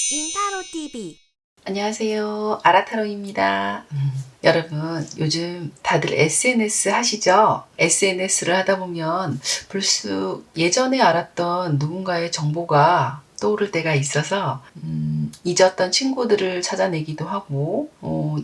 인타로 TV. 안녕하세요. 아라타로입니다. 여러분, 요즘 다들 SNS 하시죠? SNS를 하다 보면 불쑥 예전에 알았던 누군가의 정보가 떠오를 때가 있어서 잊었던 친구들을 찾아내기도 하고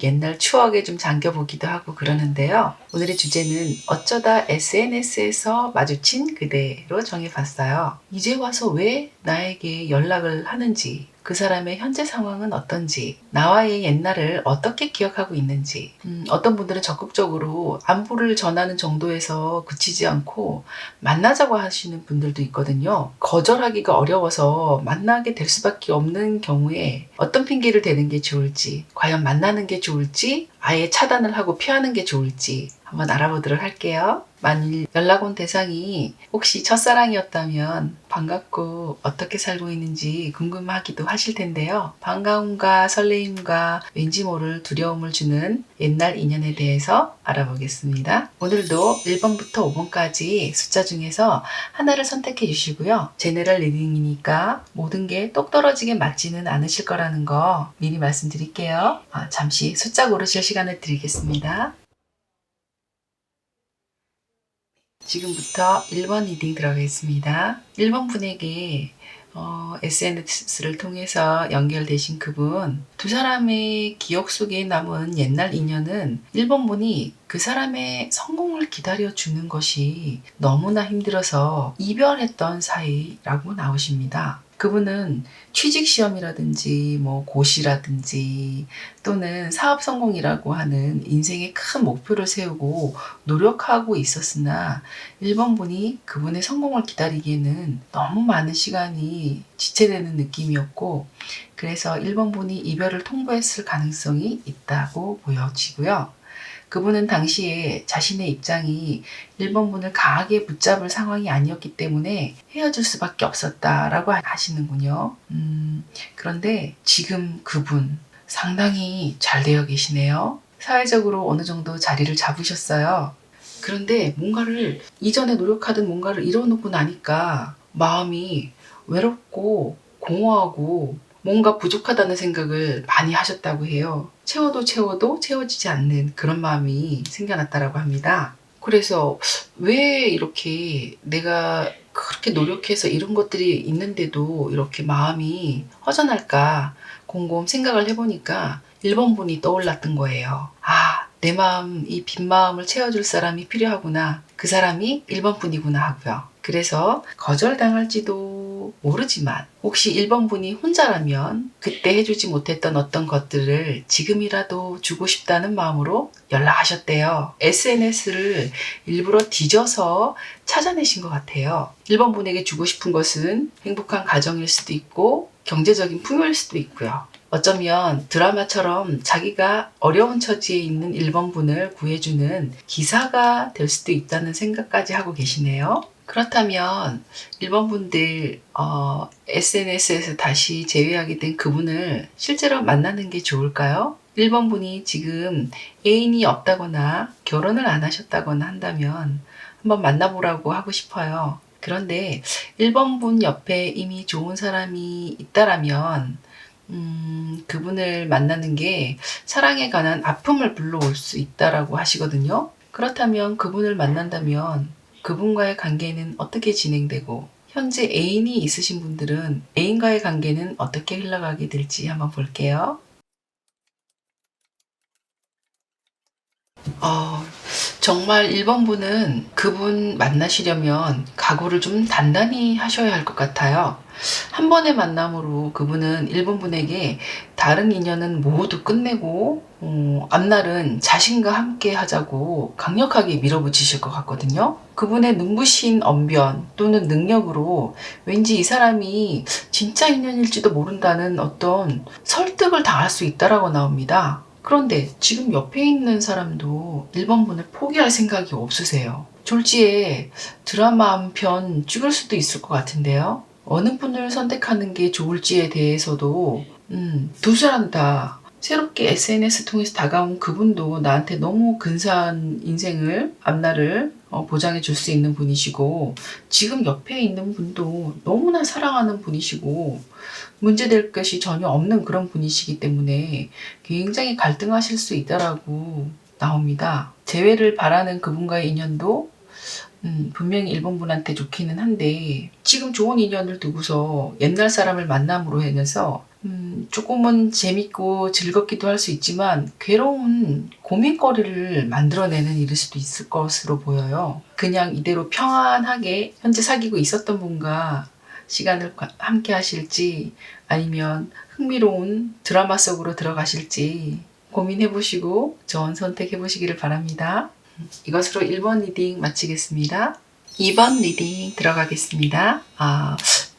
옛날 추억에 좀 잠겨보기도 하고 그러는데요. 오늘의 주제는 어쩌다 SNS에서 마주친 그대로 정해봤어요. 이제 와서 왜 나에게 연락을 하는지, 그 사람의 현재 상황은 어떤지, 나와의 옛날을 어떻게 기억하고 있는지, 어떤 분들은 적극적으로 안부를 전하는 정도에서 그치지 않고 만나자고 하시는 분들도 있거든요. 거절하기가 어려워서 만나게 될 수밖에 없는 경우에 어떤 핑계를 대는 게 좋을지, 과연 만나는 게 좋을지, 아예 차단을 하고 피하는 게 좋을지 한번 알아보도록 할게요. 만일 연락 온 대상이 혹시 첫사랑이었다면 반갑고 어떻게 살고 있는지 궁금하기도 하실 텐데요. 반가움과 설레임과 왠지 모를 두려움을 주는 옛날 인연에 대해서 알아보겠습니다. 오늘도 1번부터 5번까지 숫자 중에서 하나를 선택해 주시고요. 제너럴 리딩이니까 모든 게 똑 떨어지게 맞지는 않으실 거라는 거 미리 말씀드릴게요. 잠시 숫자 고르실 시간을 드리겠습니다. 지금부터 1번 리딩 들어가겠습니다. 1번 분에게 SNS를 통해서 연결되신 그분, 두 사람의 기억 속에 남은 옛날 인연은 1번 분이 그 사람의 성공을 기다려주는 것이 너무나 힘들어서 이별했던 사이라고 나오십니다. 그분은 취직 시험이라든지 고시라든지 또는 사업 성공이라고 하는 인생의 큰 목표를 세우고 노력하고 있었으나 1번 분이 그분의 성공을 기다리기에는 너무 많은 시간이 지체되는 느낌이었고, 그래서 1번 분이 이별을 통보했을 가능성이 있다고 보여지고요. 그분은 당시에 자신의 입장이 1번 분을 강하게 붙잡을 상황이 아니었기 때문에 헤어질 수밖에 없었다라고 하시는군요. 그런데 지금 그분 상당히 잘 되어 계시네요. 사회적으로 어느 정도 자리를 잡으셨어요. 그런데 뭔가를 이전에 노력하던 뭔가를 이뤄놓고 나니까 마음이 외롭고 공허하고 뭔가 부족하다는 생각을 많이 하셨다고 해요. 채워도 채워도 채워지지 않는 그런 마음이 생겨났다고 합니다. 그래서 왜 이렇게 내가 그렇게 노력해서 이런 것들이 있는데도 이렇게 마음이 허전할까 곰곰 생각을 해보니까 1번 분이 떠올랐던 거예요. 내 마음, 이 빈 마음을 채워줄 사람이 필요하구나. 그 사람이 1번 분이구나 하고요. 그래서 거절당할지도 모르지만 혹시 1번 분이 혼자라면 그때 해주지 못했던 어떤 것들을 지금이라도 주고 싶다는 마음으로 연락하셨대요. SNS를 일부러 뒤져서 찾아내신 것 같아요. 1번 분에게 주고 싶은 것은 행복한 가정일 수도 있고 경제적인 풍요일 수도 있고요. 어쩌면 드라마처럼 자기가 어려운 처지에 있는 1번 분을 구해주는 기사가 될 수도 있다는 생각까지 하고 계시네요. 그렇다면 1번 분들 SNS에서 다시 제외하게 된 그분을 실제로 만나는 게 좋을까요? 1번 분이 지금 애인이 없다거나 결혼을 안 하셨다거나 한다면 한번 만나보라고 하고 싶어요. 그런데 1번 분 옆에 이미 좋은 사람이 있다라면 그분을 만나는 게 사랑에 관한 아픔을 불러올 수 있다라고 하시거든요. 그렇다면 그분을 만난다면 그분과의 관계는 어떻게 진행되고 현재 애인이 있으신 분들은 애인과의 관계는 어떻게 흘러가게 될지 한번 볼게요. 정말 1번 분은 그분 만나시려면 각오를 좀 단단히 하셔야 할 것 같아요. 한 번의 만남으로 그분은 1번 분에게 다른 인연은 모두 끝내고 앞날은 자신과 함께 하자고 강력하게 밀어붙이실 것 같거든요. 그분의 눈부신 언변 또는 능력으로 왠지 이 사람이 진짜 인연일지도 모른다는 어떤 설득을 당할 수 있다라고 나옵니다. 그런데 지금 옆에 있는 사람도 1번 분을 포기할 생각이 없으세요. 졸지에 드라마 한 편 찍을 수도 있을 것 같은데요. 어느 분을 선택하는 게 좋을지에 대해서도 두 사람 다 새롭게 SNS 통해서 다가온 그분도 나한테 너무 근사한 인생을, 앞날을 보장해 줄 수 있는 분이시고, 지금 옆에 있는 분도 너무나 사랑하는 분이시고, 문제될 것이 전혀 없는 그런 분이시기 때문에 굉장히 갈등하실 수 있다라고 나옵니다. 재회를 바라는 그분과의 인연도 분명히 일본 분한테 좋기는 한데, 지금 좋은 인연을 두고서 옛날 사람을 만남으로 하면서 조금은 재밌고 즐겁기도 할 수 있지만 괴로운 고민거리를 만들어내는 일일 수도 있을 것으로 보여요. 그냥 이대로 평안하게 현재 사귀고 있었던 분과 시간을 함께 하실지, 아니면 흥미로운 드라마 속으로 들어가실지 고민해보시고 좋은 선택해보시기를 바랍니다. 이것으로 1번 리딩 마치겠습니다. 2번 리딩 들어가겠습니다.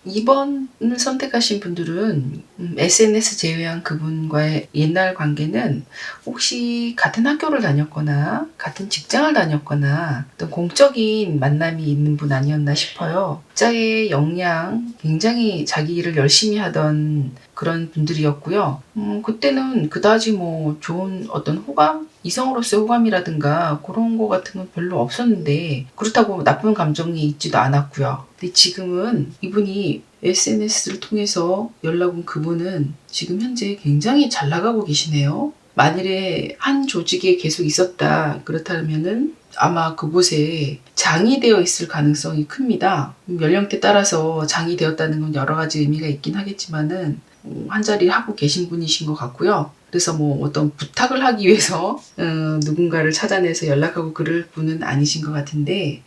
2번을 선택하신 분들은 SNS 제외한 그분과의 옛날 관계는 혹시 같은 학교를 다녔거나 같은 직장을 다녔거나 어떤 공적인 만남이 있는 분 아니었나 싶어요. 각자의 역량, 굉장히 자기 일을 열심히 하던 그런 분들이었고요. 그때는 그다지 뭐 좋은 어떤 호감? 이성으로서의 호감이라든가 그런 거 같은 건 별로 없었는데, 그렇다고 나쁜 감정이 있지도 않았고요. 근데 지금은 이분이 SNS를 통해서 연락 온 그분은 지금 현재 굉장히 잘 나가고 계시네요. 만일에 한 조직에 계속 있었다 그렇다면은 아마 그곳에 장이 되어 있을 가능성이 큽니다. 연령대 따라서 장이 되었다는 건 여러 가지 의미가 있긴 하겠지만은 한 자리 하고 계신 분이신 것 같고요. 그래서 뭐 어떤 부탁을 하기 위해서 누군가를 찾아내서 연락하고 그럴 분은 아니신 것 같은데,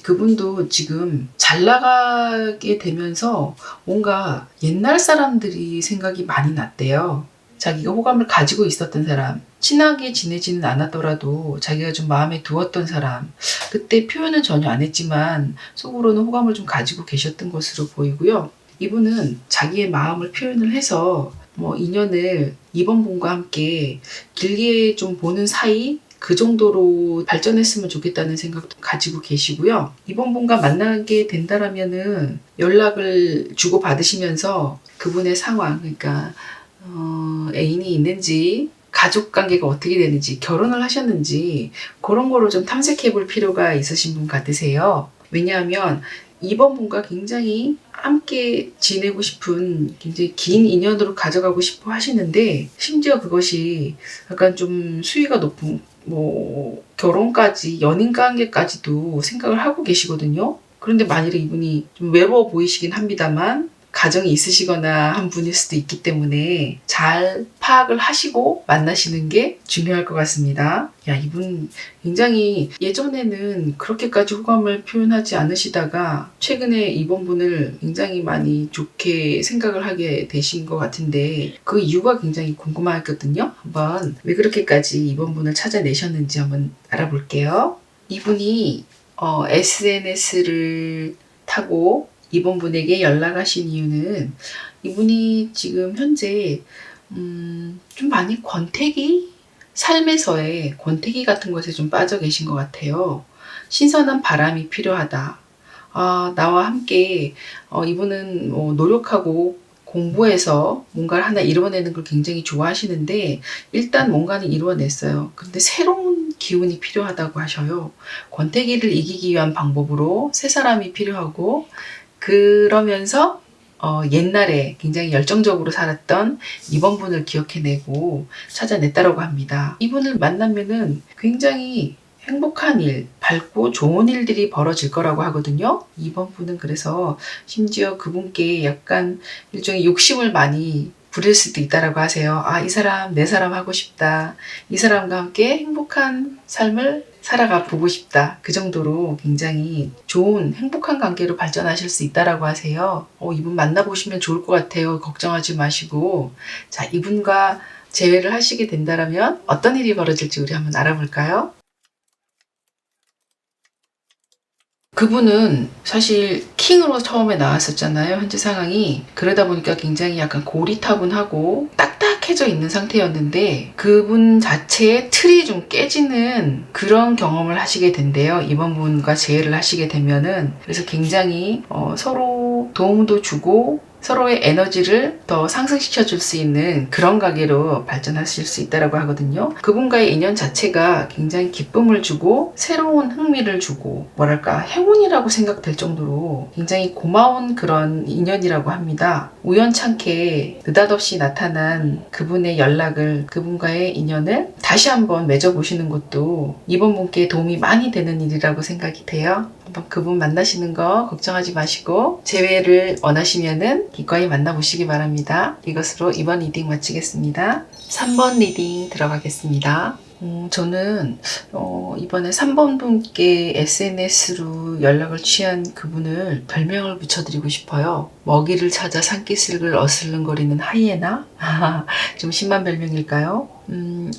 그분도 지금 잘 나가게 되면서 뭔가 옛날 사람들이 생각이 많이 났대요. 자기가 호감을 가지고 있었던 사람, 친하게 지내지는 않았더라도 자기가 좀 마음에 두었던 사람, 그때 표현은 전혀 안 했지만 속으로는 호감을 좀 가지고 계셨던 것으로 보이고요. 이분은 자기의 마음을 표현을 해서 뭐 인연을 이번 분과 함께 길게 좀 보는 사이, 그 정도로 발전했으면 좋겠다는 생각도 가지고 계시고요. 이번 분과 만나게 된다라면은 연락을 주고 받으시면서 그분의 상황, 그러니까 애인이 있는지, 가족 관계가 어떻게 되는지, 결혼을 하셨는지 그런 거로 좀 탐색해 볼 필요가 있으신 분 같으세요. 왜냐하면 이번 분과 굉장히 함께 지내고 싶은, 굉장히 긴 인연으로 가져가고 싶어 하시는데, 심지어 그것이 약간 좀 수위가 높은 뭐 결혼까지, 연인 관계까지도 생각을 하고 계시거든요. 그런데 만일에 이분이 좀 외로워 보이시긴 합니다만 가정이 있으시거나 한 분일 수도 있기 때문에 잘 파악을 하시고 만나시는 게 중요할 것 같습니다. 이분 굉장히 예전에는 그렇게까지 호감을 표현하지 않으시다가 최근에 이번 분을 굉장히 많이 좋게 생각을 하게 되신 것 같은데, 그 이유가 굉장히 궁금하거든요. 한번 왜 그렇게까지 이번 분을 찾아내셨는지 한번 알아볼게요. 이분이 SNS를 타고 이번 분에게 연락하신 이유는, 이분이 지금 현재 좀 많이 권태기, 삶에서의 권태기 같은 것에 좀 빠져 계신 것 같아요. 신선한 바람이 필요하다. 나와 함께 이분은 노력하고 공부해서 뭔가를 하나 이루어내는 걸 굉장히 좋아하시는데, 일단 뭔가는 이루어냈어요. 근데 새로운 기운이 필요하다고 하셔요. 권태기를 이기기 위한 방법으로 새 사람이 필요하고, 그러면서 옛날에 굉장히 열정적으로 살았던 이번 분을 기억해내고 찾아냈다라고 합니다. 이분을 만나면은 굉장히 행복한 일, 밝고 좋은 일들이 벌어질 거라고 하거든요. 이번 분은 그래서 심지어 그분께 약간 일종의 욕심을 많이 부릴 수도 있다라고 하세요. 이 사람 내 사람 하고 싶다. 이 사람과 함께 행복한 삶을 살아가 보고 싶다. 그 정도로 굉장히 좋은 행복한 관계로 발전하실 수 있다라고 하세요. 이분 만나보시면 좋을 것 같아요. 걱정하지 마시고. 자, 이분과 재회를 하시게 된다면 어떤 일이 벌어질지 우리 한번 알아볼까요? 그분은 사실 킹으로 처음에 나왔었잖아요. 현재 상황이. 그러다 보니까 굉장히 약간 고리타분하고 딱딱해져 있는 상태였는데, 그분 자체의 틀이 좀 깨지는 그런 경험을 하시게 된대요. 이번 분과 재회를 하시게 되면은. 그래서 굉장히 서로 도움도 주고 서로의 에너지를 더 상승시켜 줄 수 있는 그런 관계로 발전하실 수 있다고 하거든요. 그분과의 인연 자체가 굉장히 기쁨을 주고 새로운 흥미를 주고 뭐랄까 행운이라고 생각될 정도로 굉장히 고마운 그런 인연이라고 합니다. 우연찮게 느닷없이 나타난 그분의 연락을, 그분과의 인연을 다시 한번 맺어보시는 것도 이번 분께 도움이 많이 되는 일이라고 생각이 돼요. 한번 그분 만나시는 거 걱정하지 마시고 재회를 원하시면은 기꺼이 만나보시기 바랍니다. 이것으로 이번 리딩 마치겠습니다. 3번 리딩 들어가겠습니다. 저는 이번에 3번 분께 SNS로 연락을 취한 그분을 별명을 붙여드리고 싶어요. 먹이를 찾아 산기슭을 어슬렁거리는 하이에나? 좀 심한 별명일까요?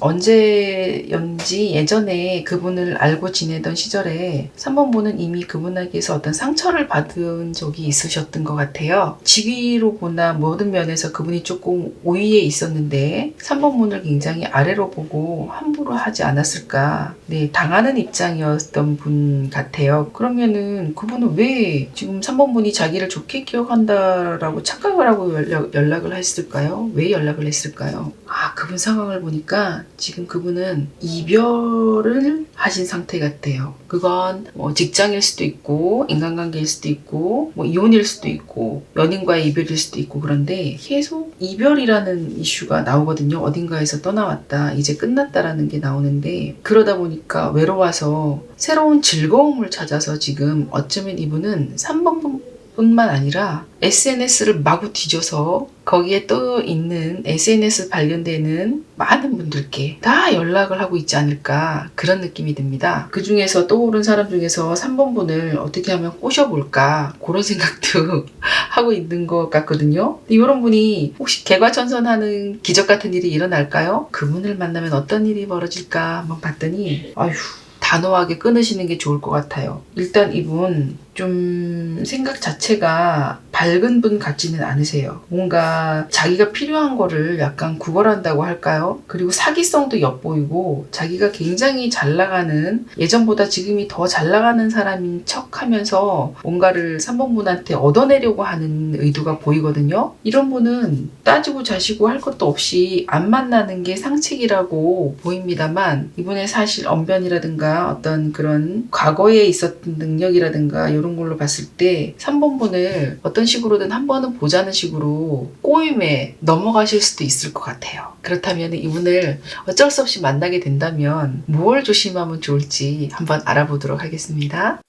언제였는지 예전에 그분을 알고 지내던 시절에 3번 분은 이미 그분에게서 어떤 상처를 받은 적이 있으셨던 것 같아요. 직위로 보나 모든 면에서 그분이 조금 우위에 있었는데 3번 분을 굉장히 아래로 보고 함부로 하지 않았을까. 네, 당하는 입장이었던 분 같아요. 그러면은 그분은 왜 지금 3번 분이 자기를 좋게 기억한다라고 착각을 하고 연락을 했을까요? 왜 연락을 했을까요? 그분 상황을 보니까 지금 그분은 이별을 하신 상태 같아요. 그건 뭐 직장일 수도 있고 인간관계일 수도 있고 뭐 이혼일 수도 있고 연인과의 이별일 수도 있고 그런데 계속 이별이라는 이슈가 나오거든요. 어딘가에서 떠나왔다. 이제 끝났다라는 게 나오는데 그러다 보니까 외로워서 새로운 즐거움을 찾아서 지금 어쩌면 이분은 3번 뿐만 아니라 SNS를 마구 뒤져서 거기에 떠 있는 SNS 관련되는 많은 분들께 다 연락을 하고 있지 않을까 그런 느낌이 듭니다. 그 중에서 떠오른 사람 중에서 3번 분을 어떻게 하면 꼬셔볼까 그런 생각도 하고 있는 것 같거든요. 이런 분이 혹시 개과천선하는 기적 같은 일이 일어날까요? 그분을 만나면 어떤 일이 벌어질까 한번 봤더니 아휴 단호하게 끊으시는 게 좋을 것 같아요. 일단 이분 좀 생각 자체가 밝은 분 같지는 않으세요. 뭔가 자기가 필요한 거를 약간 구걸한다고 할까요? 그리고 사기성도 엿보이고 자기가 굉장히 잘 나가는 예전보다 지금이 더 잘 나가는 사람인 척 하면서 뭔가를 3번 분한테 얻어내려고 하는 의도가 보이거든요. 이런 분은 따지고 자시고 할 것도 없이 안 만나는 게 상책이라고 보입니다만 이분의 사실 언변이라든가 어떤 그런 과거에 있었던 능력이라든가 이런 걸로 봤을 때 3번 분을 어떤 식으로든 한 번은 보자는 식으로 꼬임에 넘어가실 수도 있을 것 같아요. 그렇다면 이분을 어쩔 수 없이 만나게 된다면 무엇을 조심하면 좋을지 한번 알아보도록 하겠습니다.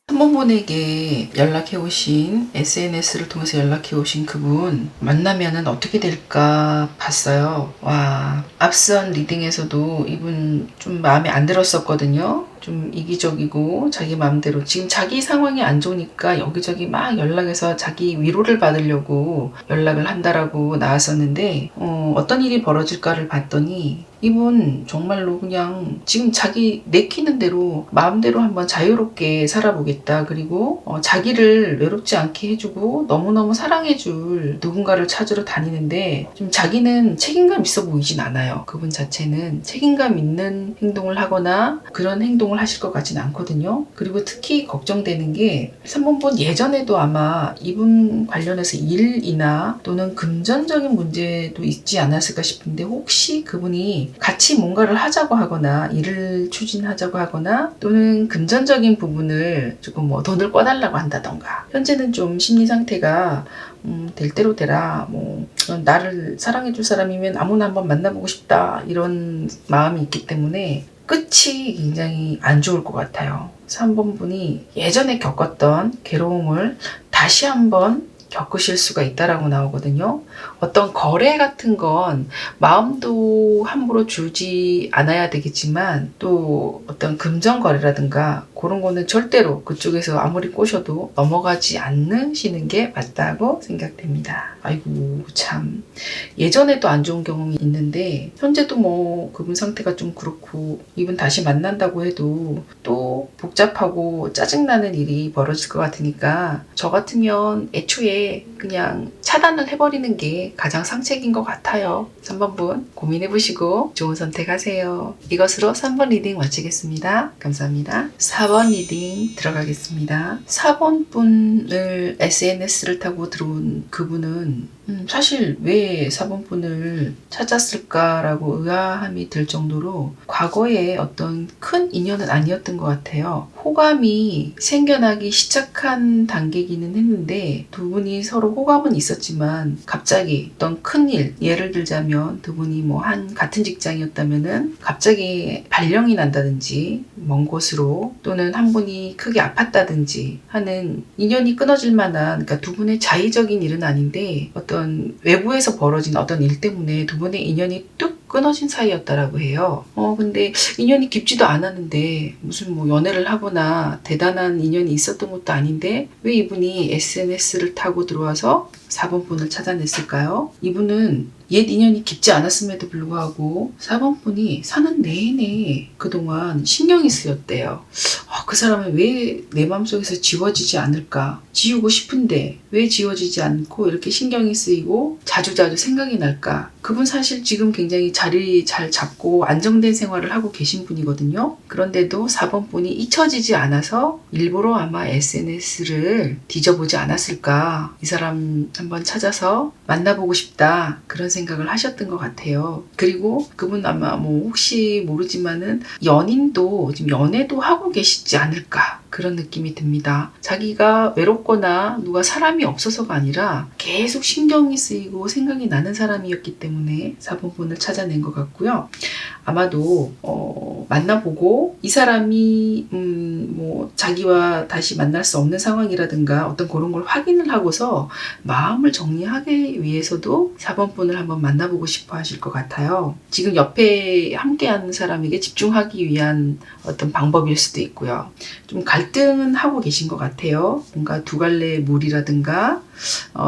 3번 분에게 연락해오신 SNS를 통해서 연락해오신 그분 만나면은 어떻게 될까 봤어요. 와, 앞선 리딩에서도 이분 좀 마음에 안 들었었거든요. 좀 이기적이고 자기 마음대로 지금 자기 상황이 안 좋으니까 여기저기 막 연락해서 자기 위로를 받으려고 연락을 한다라고 나왔었는데 어떤 일이 벌어질까를 봤더니 이분 정말로 그냥 지금 자기 내키는 대로 마음대로 한번 자유롭게 살아보겠다. 그리고 자기를 외롭지 않게 해주고 너무너무 사랑해줄 누군가를 찾으러 다니는데 좀 자기는 책임감 있어 보이진 않아요. 그분 자체는 책임감 있는 행동을 하거나 그런 행동을 하실 것 같진 않거든요. 그리고 특히 걱정되는 게 3번 분 예전에도 아마 이분 관련해서 일이나 또는 금전적인 문제도 있지 않았을까 싶은데 혹시 그분이 같이 뭔가를 하자고 하거나 일을 추진하자고 하거나 또는 금전적인 부분을 조금 뭐 돈을 꿔달라고 한다던가 현재는 좀 심리 상태가 될 대로 되라 뭐 나를 사랑해줄 사람이면 아무나 한번 만나보고 싶다 이런 마음이 있기 때문에 끝이 굉장히 안 좋을 것 같아요. 3번 분이 예전에 겪었던 괴로움을 다시 한번 겪으실 수가 있다라고 나오거든요. 어떤 거래 같은 건 마음도 함부로 주지 않아야 되겠지만 또 어떤 금전 거래라든가 그런 거는 절대로 그쪽에서 아무리 꼬셔도 넘어가지 않으시는 게 맞다고 생각됩니다. 아이고 참 예전에도 안 좋은 경험이 있는데 현재도 뭐 그분 상태가 좀 그렇고 이분 다시 만난다고 해도 또 복잡하고 짜증나는 일이 벌어질 것 같으니까 저 같으면 애초에 아예 그냥 차단을 해버리는 게 가장 상책인 것 같아요. 3번 분 고민해보시고 좋은 선택하세요. 이것으로 3번 리딩 마치겠습니다. 감사합니다. 4번 리딩 들어가겠습니다. 4번 분을 SNS를 타고 들어온 그분은 사실 왜 4번 분을 찾았을까라고 의아함이 들 정도로 과거에 어떤 큰 인연은 아니었던 것 같아요. 호감이 생겨나기 시작한 단계기는 했는데 두 분이 서로 호감은 있었지만 갑자기 어떤 큰일, 예를 들자면 두 분이 같은 직장이었다면은 갑자기 발령이 난다든지 먼 곳으로, 또는 한 분이 크게 아팠다든지 하는 인연이 끊어질 만한, 그러니까 두 분의 자의적인 일은 아닌데 어떤 외부에서 벌어진 어떤 일 때문에 두 분의 인연이 뚝 끊어진 사이였다라고 해요. 근데 인연이 깊지도 않았는데 무슨 연애를 하거나 대단한 인연이 있었던 것도 아닌데 왜 이분이 SNS를 타고 들어와서 4번 분을 찾아냈을까요? 이분은 옛 인연이 깊지 않았음에도 불구하고 4번 분이 사는 내내 그동안 신경이 쓰였대요. 그 사람은 왜 내 마음속에서 지워지지 않을까? 지우고 싶은데 왜 지워지지 않고 이렇게 신경이 쓰이고 자주자주 생각이 날까? 그분 사실 지금 굉장히 자리 잘 잡고 안정된 생활을 하고 계신 분이거든요. 그런데도 4번 분이 잊혀지지 않아서 일부러 아마 SNS를 뒤져보지 않았을까? 이 사람 한번 찾아서 만나보고 싶다, 그런 생각을 하셨던 것 같아요. 그리고 그분 아마 혹시 모르지만은 연인도 지금 연애도 하고 계시지 않을까, 그런 느낌이 듭니다. 자기가 외롭거나 누가 사람이 없어서가 아니라 계속 신경이 쓰이고 생각이 나는 사람이었기 때문에 4번 분을 찾아낸 것 같고요. 아마도 만나보고 이 사람이 자기와 다시 만날 수 없는 상황이라든가 어떤 그런 걸 확인을 하고서 마음을 정리하기 위해서도 4번 분을 한번 만나보고 싶어 하실 것 같아요. 지금 옆에 함께하는 사람에게 집중하기 위한 어떤 방법일 수도 있고요. 좀 갈등은 하고 계신 것 같아요. 뭔가 두 갈래의 물이라든가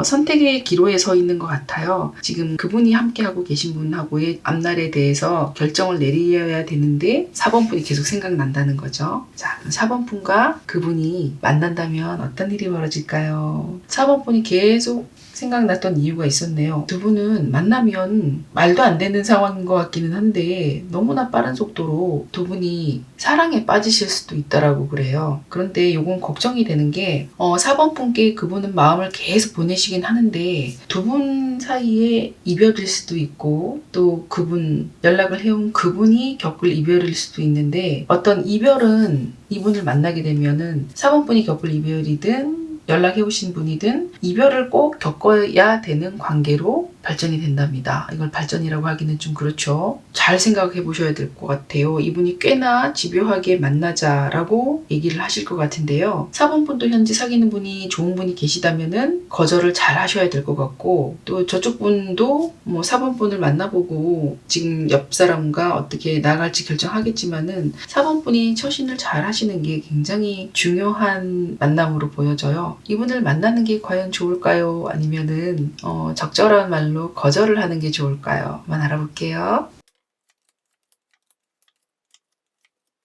선택의 기로에 서 있는 것 같아요. 지금 그분이 함께하고 계신 분하고의 앞날에 대해서 결정을 내려야 되는데 4번 분이 계속 생각난다는 거죠. 자, 4번 분과 그분이 만난다면 어떤 일이 벌어질까요? 4번 분이 계속 생각났던 이유가 있었네요. 두 분은 만나면 말도 안 되는 상황인 것 같기는 한데 너무나 빠른 속도로 두 분이 사랑에 빠지실 수도 있다라고 그래요. 그런데 요건 걱정이 되는 게 4번 분께 그분은 마음을 계속 보내시긴 하는데 두 분 사이에 이별일 수도 있고 또 그분 연락을 해온 그분이 겪을 이별일 수도 있는데, 어떤 이별은 이분을 만나게 되면은 4번 분이 겪을 이별이든 연락해 오신 분이든 이별을 꼭 겪어야 되는 관계로 발전이 된답니다. 이걸 발전이라고 하기는 좀 그렇죠. 잘 생각해 보셔야 될 것 같아요. 이분이 꽤나 집요하게 만나자라고 얘기를 하실 것 같은데요. 4번 분도 현재 사귀는 분이 좋은 분이 계시다면은 거절을 잘 하셔야 될 것 같고, 또 저쪽 분도 4번 분을 만나보고 지금 옆 사람과 어떻게 나갈지 결정하겠지만은 4번 분이 처신을 잘 하시는 게 굉장히 중요한 만남으로 보여져요. 이분을 만나는 게 과연 좋을까요? 아니면은 적절한 말로 거절을 하는 게 좋을까요? 한번 알아볼게요.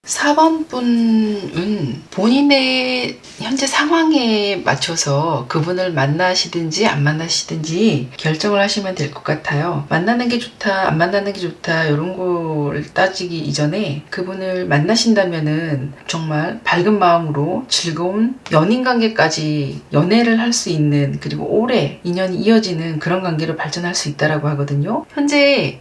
4번 분은 본인의 현재 상황에 맞춰서 그분을 만나시든지 안 만나시든지 결정을 하시면 될 것 같아요. 만나는 게 좋다, 안 만나는 게 좋다, 이런 걸 따지기 이전에 그분을 만나신다면은 정말 밝은 마음으로 즐거운 연인 관계까지 연애를 할 수 있는, 그리고 오래 인연이 이어지는 그런 관계로 발전할 수 있다라고 하거든요. 현재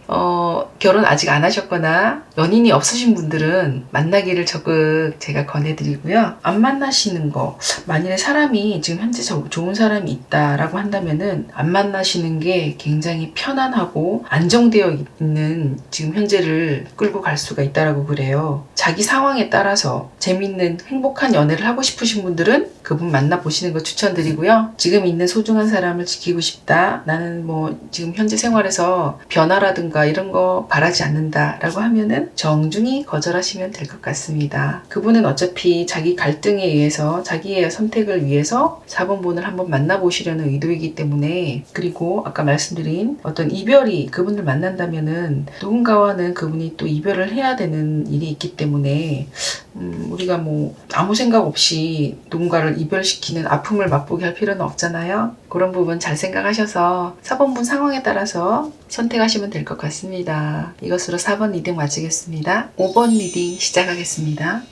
결혼 아직 안 하셨거나 연인이 없으신 분들은 만나기를 적극 제가 권해드리고요. 안 만나시는 거, 만일에 사람이 지금 현재 좋은 사람이 있다라고 한다면은 안 만나시는 게 굉장히 편안하고 안정되어 있는 지금 현재를 끌고 갈 수가 있다라고 그래요. 자기 상황에 따라서 재밌는 행복한 연애를 하고 싶으신 분들은 그분 만나보시는 거 추천드리고요. 지금 있는 소중한 사람을 지키고 싶다, 나는 지금 현재 생활에서 변화라든가 이런 거 바라지 않는다 라고 하면은 정중히 거절하시면 될 것 같습니다. 그분은 어차피 자기 갈등에 의해서, 자기의 선택을 위해서 4번 분을 한번 만나보시려는 의도이기 때문에, 그리고 아까 말씀드린 어떤 이별이 그분을 만난다면은 누군가와는 그분이 또 이별을 해야 되는 일이 있기 때문에 우리가 뭐 아무 생각 없이 누군가를 이별시키는 아픔을 맛보게 할 필요는 없잖아요. 그런 부분 잘 생각하셔서 4번 분 상황에 따라서 선택하시면 될 것 같습니다. 이것으로 4번 리딩 마치겠습니다. 5번 리딩 시작하겠습니다.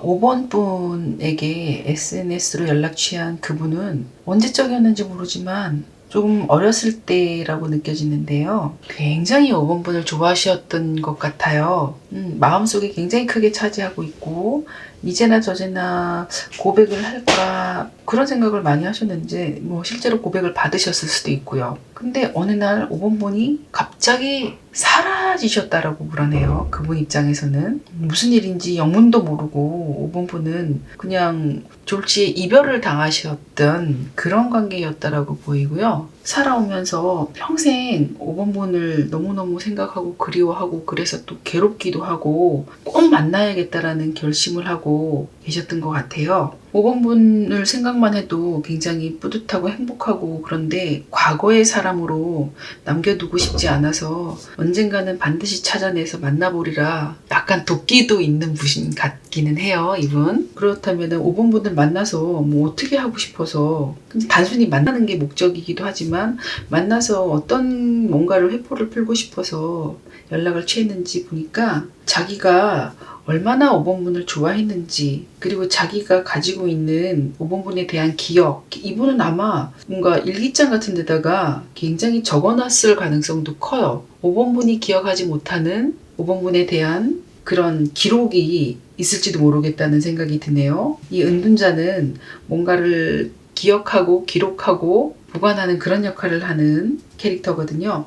5번 분에게 SNS로 연락 취한 그분은 언제적이었는지 모르지만 조금 어렸을 때라고 느껴지는데요. 굉장히 5번 분을 좋아하셨던 것 같아요. 마음속에 굉장히 크게 차지하고 있고 이제나 저제나 고백을 할까 그런 생각을 많이 하셨는지 뭐 실제로 고백을 받으셨을 수도 있고요. 근데 어느 날 5번 분이 갑자기 사라지셨다라고 그러네요. 그분 입장에서는 무슨 일인지 영문도 모르고 5번 분은 그냥 졸지에 이별을 당하셨던 그런 관계였다라고 보이고요. 살아오면서 평생 5번 분을 너무너무 생각하고 그리워하고 그래서 또 괴롭기도 하고 꼭 만나야겠다라는 결심을 하고 계셨던 것 같아요. 5번 분을 생각만 해도 굉장히 뿌듯하고 행복하고 그런데 과거의 사람으로 남겨두고 싶지 않아서 언젠가는 반드시 찾아내서 만나보리라 약간 도끼도 있는 분인 같기는 해요. 이분. 그렇다면 5번 분을 만나서 뭐 어떻게 하고 싶어서 근데 단순히 만나는 게 목적이기도 하지만 만나서 어떤 뭔가를 회포를 풀고 싶어서 연락을 취했는지 보니까 자기가 얼마나 5번 분을 좋아했는지 그리고 자기가 가지고 있는 5번 분에 대한 기억 이분은 아마 뭔가 일기장 같은 데다가 굉장히 적어놨을 가능성도 커요. 5번 분이 기억하지 못하는 5번 분에 대한 그런 기록이 있을지도 모르겠다는 생각이 드네요. 이 은둔자는 뭔가를 기억하고 기록하고 보관하는 그런 역할을 하는 캐릭터거든요.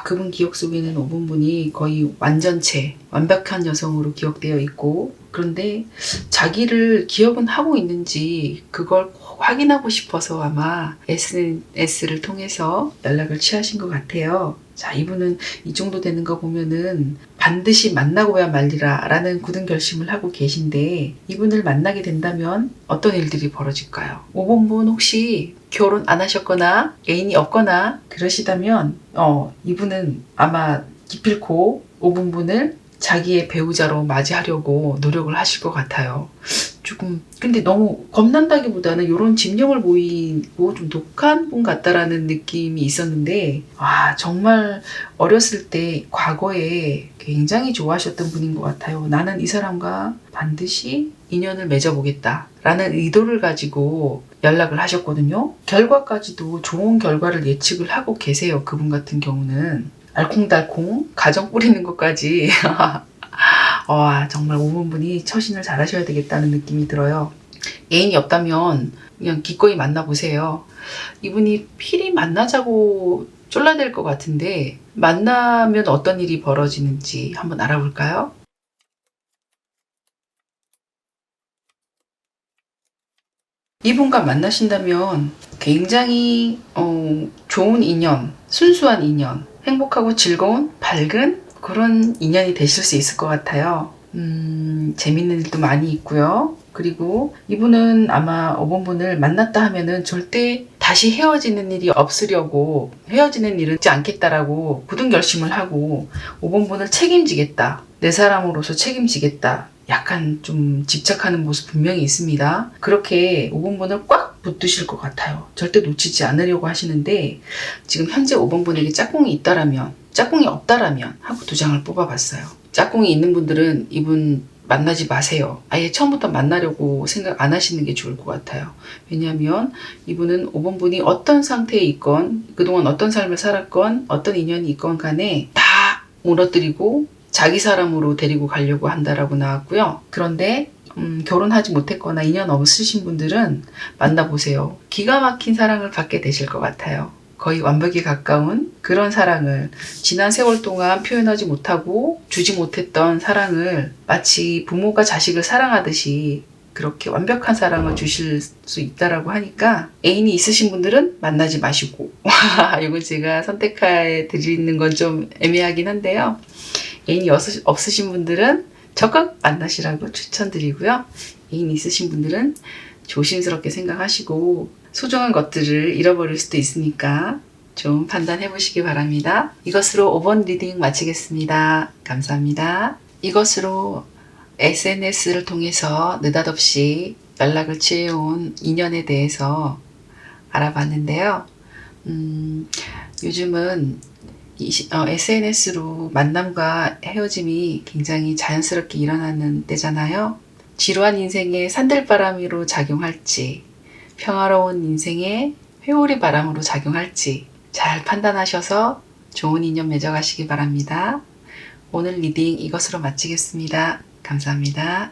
그분 기억 속에는 5번 분이 거의 완전체, 완벽한 여성으로 기억되어 있고 그런데 자기를 기억은 하고 있는지 그걸 꼭 확인하고 싶어서 아마 SNS를 통해서 연락을 취하신 것 같아요. 자, 이분은 이 정도 되는 거 보면은 반드시 만나고야 말리라 라는 굳은 결심을 하고 계신데 이분을 만나게 된다면 어떤 일들이 벌어질까요? 5번 분 혹시 결혼 안 하셨거나 애인이 없거나 그러시다면 이분은 아마 기필코 5번 분을 자기의 배우자로 맞이하려고 노력을 하실 것 같아요. 조금 근데 너무 겁난다기보다는 이런 집념을 보이고 좀 독한 분 같다라는 느낌이 있었는데 정말 어렸을 때 과거에 굉장히 좋아하셨던 분인 것 같아요. 나는 이 사람과 반드시 인연을 맺어보겠다 라는 의도를 가지고 연락을 하셨거든요. 결과까지도 좋은 결과를 예측을 하고 계세요. 그분 같은 경우는 알콩달콩 가정 꾸리는 것까지 정말 5번 분이 처신을 잘 하셔야 되겠다는 느낌이 들어요. 애인이 없다면 그냥 기꺼이 만나보세요. 이분이 필히 만나자고 쫄라댈 것 같은데 만나면 어떤 일이 벌어지는지 한번 알아볼까요? 이분과 만나신다면 굉장히 좋은 인연, 순수한 인연, 행복하고 즐거운 밝은 그런 인연이 되실 수 있을 것 같아요. 재밌는 일도 많이 있고요. 그리고 이분은 아마 5번 분을 만났다 하면은 절대 다시 헤어지는 일이 없으려고 헤어지는 일은 있지 않겠다라고 굳은 결심을 하고 5번 분을 책임지겠다. 내 사람으로서 책임지겠다. 약간 좀 집착하는 모습 분명히 있습니다. 그렇게 5번 분을 꽉 붙드실 것 같아요. 절대 놓치지 않으려고 하시는데 지금 현재 5번 분에게 짝꿍이 있다라면 짝꿍이 없다라면 하고 2장을 뽑아봤어요. 짝꿍이 있는 분들은 이분 만나지 마세요. 아예 처음부터 만나려고 생각 안 하시는 게 좋을 것 같아요. 왜냐하면 이분은 5번 분이 어떤 상태에 있건 그동안 어떤 삶을 살았건 어떤 인연이 있건 간에 다 무너뜨리고 자기 사람으로 데리고 가려고 한다라고 나왔고요. 그런데 결혼하지 못했거나 인연 없으신 분들은 만나보세요. 기가 막힌 사랑을 받게 되실 것 같아요. 거의 완벽에 가까운 그런 사랑을 지난 세월 동안 표현하지 못하고 주지 못했던 사랑을 마치 부모가 자식을 사랑하듯이 그렇게 완벽한 사랑을 주실 수 있다라고 하니까 애인이 있으신 분들은 만나지 마시고 이건 제가 선택해 드리는 건 좀 애매하긴 한데요. 애인이 없으신 분들은 적극 만나시라고 추천드리고요. 애인 있으신 분들은 조심스럽게 생각하시고 소중한 것들을 잃어버릴 수도 있으니까 좀 판단해 보시기 바랍니다. 이것으로 5번 리딩 마치겠습니다. 감사합니다. 이것으로 SNS를 통해서 느닷없이 연락을 취해온 인연에 대해서 알아봤는데요. 요즘은 SNS로 만남과 헤어짐이 굉장히 자연스럽게 일어나는 때잖아요. 지루한 인생에 산들바람으로 작용할지, 평화로운 인생에 회오리 바람으로 작용할지 잘 판단하셔서 좋은 인연 맺어가시기 바랍니다. 오늘 리딩 이것으로 마치겠습니다. 감사합니다.